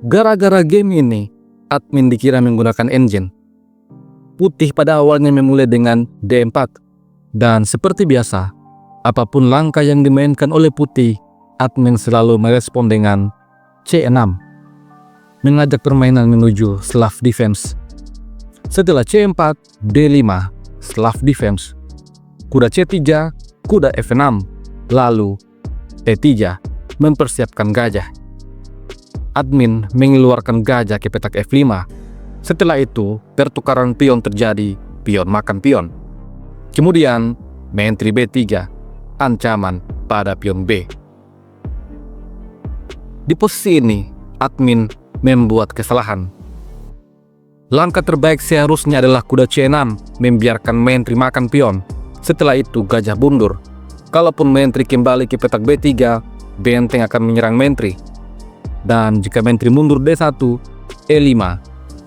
Gara-gara game ini, admin dikira menggunakan engine. Putih pada awalnya memulai dengan D4, dan seperti biasa, apapun langkah yang dimainkan oleh putih, admin selalu merespon dengan C6, mengajak permainan menuju slav defense. Setelah C4, D5, slav defense, kuda C3, kuda F6, lalu E3, mempersiapkan gajah. Admin mengeluarkan gajah ke petak F5. Setelah itu, pertukaran pion terjadi, pion makan pion. Kemudian, menteri B3, ancaman pada pion B. Di posisi ini, admin membuat kesalahan. Langkah terbaik seharusnya adalah kuda C6, membiarkan menteri makan pion. Setelah itu, gajah mundur. Kalaupun menteri kembali ke petak B3, benteng akan menyerang menteri. Dan jika menteri mundur D1, E5,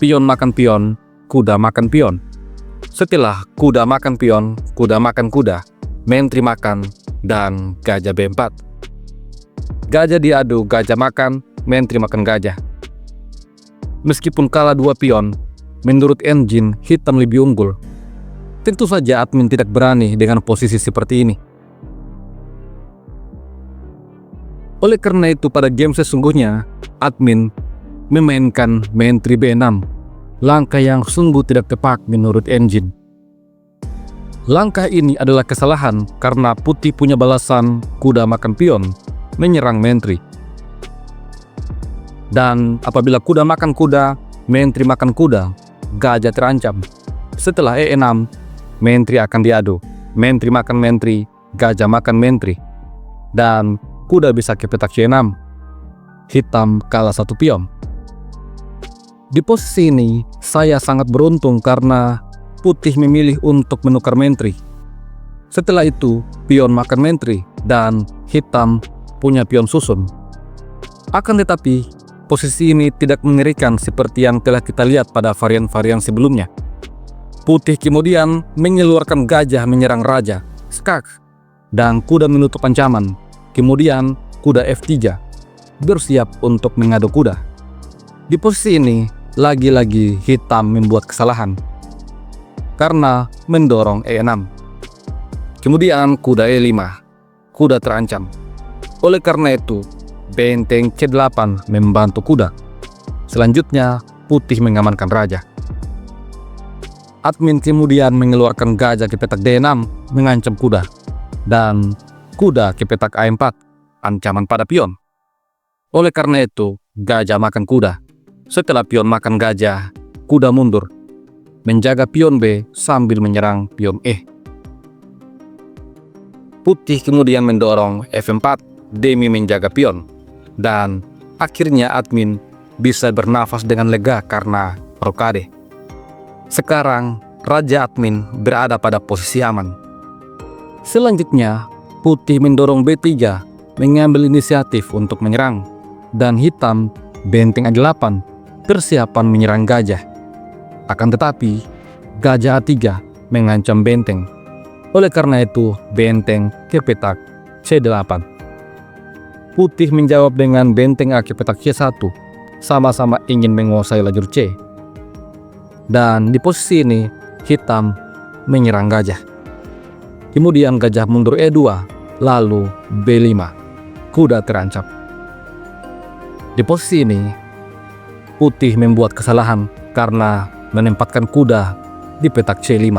pion makan pion, kuda makan pion. Setelah kuda makan pion, kuda makan kuda, menteri makan, dan gajah B4. Gajah diadu, gajah makan, menteri makan gajah. Meskipun kalah 2 pion, menurut engine hitam lebih unggul. Tentu saja admin tidak berani dengan posisi seperti ini. Oleh karena itu pada game sesungguhnya, admin memainkan menteri B6, langkah yang sungguh tidak tepat menurut engine. Langkah ini adalah kesalahan karena putih punya balasan kuda makan pion, menyerang menteri. Dan apabila kuda makan kuda, menteri makan kuda, gajah terancam. Setelah E6, menteri akan diadu, menteri makan menteri, gajah makan menteri. Dan kuda bisa ke petak C6. Hitam kalah 1 pion. Di posisi ini, saya sangat beruntung karena putih memilih untuk menukar menteri. Setelah itu, pion makan menteri dan hitam punya pion susun. Akan tetapi, posisi ini tidak mengerikan seperti yang telah kita lihat pada varian-varian sebelumnya. Putih kemudian mengeluarkan gajah menyerang raja, skak, dan kuda menutup ancaman. Kemudian kuda F3 bersiap untuk mengadu kuda. Di posisi ini, lagi-lagi hitam membuat kesalahan karena mendorong E6. Kemudian kuda E5, kuda terancam. Oleh karena itu, benteng C8 membantu kuda. Selanjutnya, putih mengamankan raja. Admin kemudian mengeluarkan gajah ke petak D6, mengancam kuda. Dan kuda ke petak A4, ancaman pada pion. Oleh karena itu, gajah makan kuda. Setelah pion makan gajah, kuda mundur, menjaga pion B sambil menyerang pion E. Putih kemudian mendorong F4 demi menjaga pion. Dan akhirnya admin bisa bernafas dengan lega karena rokade. Sekarang, raja admin berada pada posisi aman. Selanjutnya, putih mendorong B3, mengambil inisiatif untuk menyerang, dan hitam benteng A8, persiapan menyerang gajah. Akan tetapi, gajah A3 mengancam benteng. Oleh karena itu, benteng ke petak C8. Putih menjawab dengan benteng A ke petak C1, sama-sama ingin menguasai lajur C. Dan di posisi ini, hitam menyerang gajah. Kemudian gajah mundur E2, lalu B5, kuda terancam. Di posisi ini, putih membuat kesalahan karena menempatkan kuda di petak C5.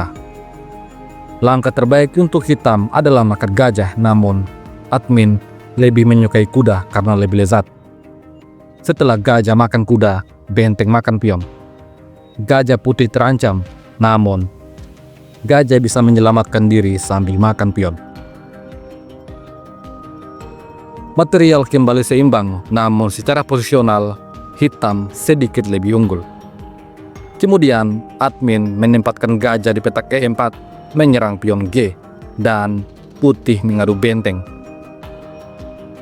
Langkah terbaik untuk hitam adalah makan gajah, namun admin lebih menyukai kuda karena lebih lezat. Setelah gajah makan kuda, benteng makan pion. Gajah putih terancam, namun gajah bisa menyelamatkan diri sambil makan pion. Material kembali seimbang, namun secara posisional, hitam sedikit lebih unggul. Kemudian, admin menempatkan gajah di petak E4, menyerang pion G, dan putih mengadu benteng.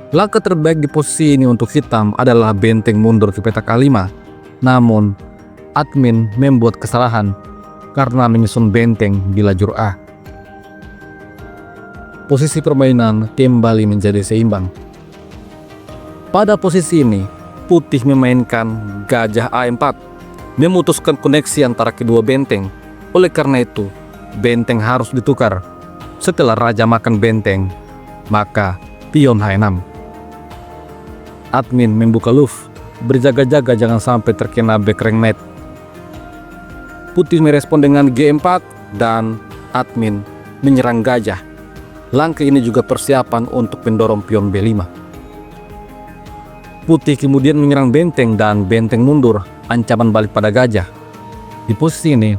Langkah terbaik di posisi ini untuk hitam adalah benteng mundur ke petak A5, namun admin membuat kesalahan karena menyusun benteng di lajur A. Posisi permainan kembali menjadi seimbang. Pada posisi ini, Putih memainkan gajah A4, memutuskan koneksi antara kedua benteng. Oleh karena itu, benteng harus ditukar. Setelah raja makan benteng, maka pion H6. Admin membuka luff, berjaga-jaga jangan sampai terkena backrang knight. Putih merespon dengan G4 dan admin menyerang gajah. Langkah ini juga persiapan untuk mendorong pion B5. Putih kemudian menyerang benteng dan benteng mundur, ancaman balik pada gajah. Di posisi ini,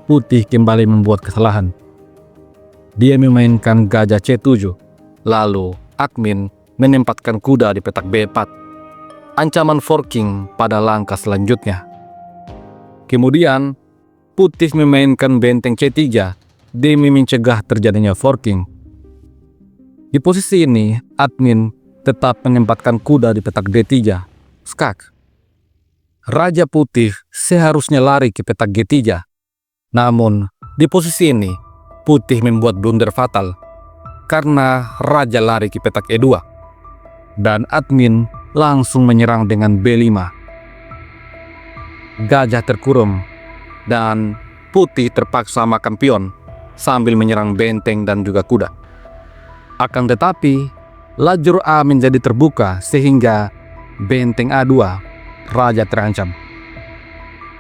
Putih kembali membuat kesalahan. Dia memainkan gajah C7, lalu admin menempatkan kuda di petak B4. Ancaman forking pada langkah selanjutnya. Kemudian, Putih memainkan benteng C3 demi mencegah terjadinya forking. Di posisi ini, admin tetap menempatkan kuda di petak D3, skak. Raja Putih seharusnya lari ke petak G3. Namun, di posisi ini, Putih membuat blunder fatal karena raja lari ke petak E2. Dan admin langsung menyerang dengan B5. Gajah terkurung dan Putih terpaksa makan pion sambil menyerang benteng dan juga kuda. Akan tetapi, lajur A menjadi terbuka sehingga benteng A2, raja terancam.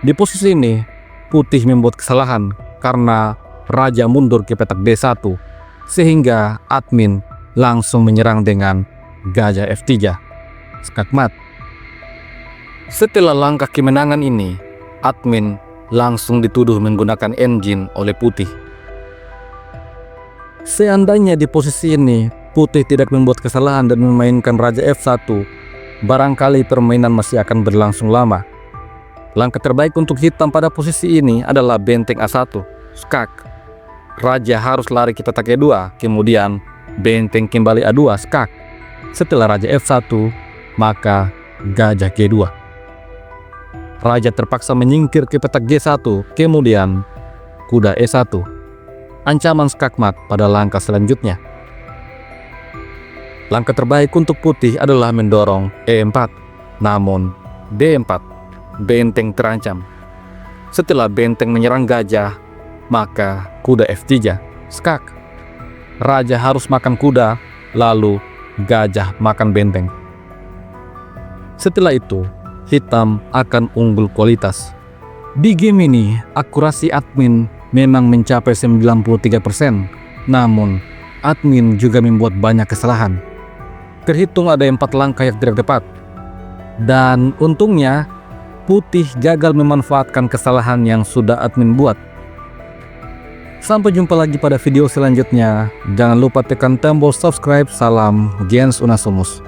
Di posisi ini, Putih membuat kesalahan karena raja mundur ke petak D1 sehingga admin langsung menyerang dengan gajah F3, skakmat. Setelah langkah kemenangan ini, admin langsung dituduh menggunakan engine oleh Putih. Seandainya di posisi ini Putih tidak membuat kesalahan dan memainkan raja F1, barangkali permainan masih akan berlangsung lama. Langkah terbaik untuk hitam pada posisi ini adalah benteng A1, skak. Raja harus lari ke petak E2, kemudian benteng kembali A2, skak. Setelah raja F1, maka gajah G2. Raja terpaksa menyingkir ke petak G1, kemudian kuda E1. Ancaman skakmat pada langkah selanjutnya. Langkah terbaik untuk Putih adalah mendorong E4, namun D4, benteng terancam. Setelah benteng menyerang gajah, maka kuda F3, skak. Raja harus makan kuda, lalu gajah makan benteng. Setelah itu, hitam akan unggul kualitas. Di game ini, akurasi admin memang mencapai 93%, namun admin juga membuat banyak kesalahan. Terhitung ada 4 langkah yang tidak tepat. Dan untungnya, Putih gagal memanfaatkan kesalahan yang sudah admin buat. Sampai jumpa lagi pada video selanjutnya. Jangan lupa tekan tombol subscribe. Salam Gens Unasumus.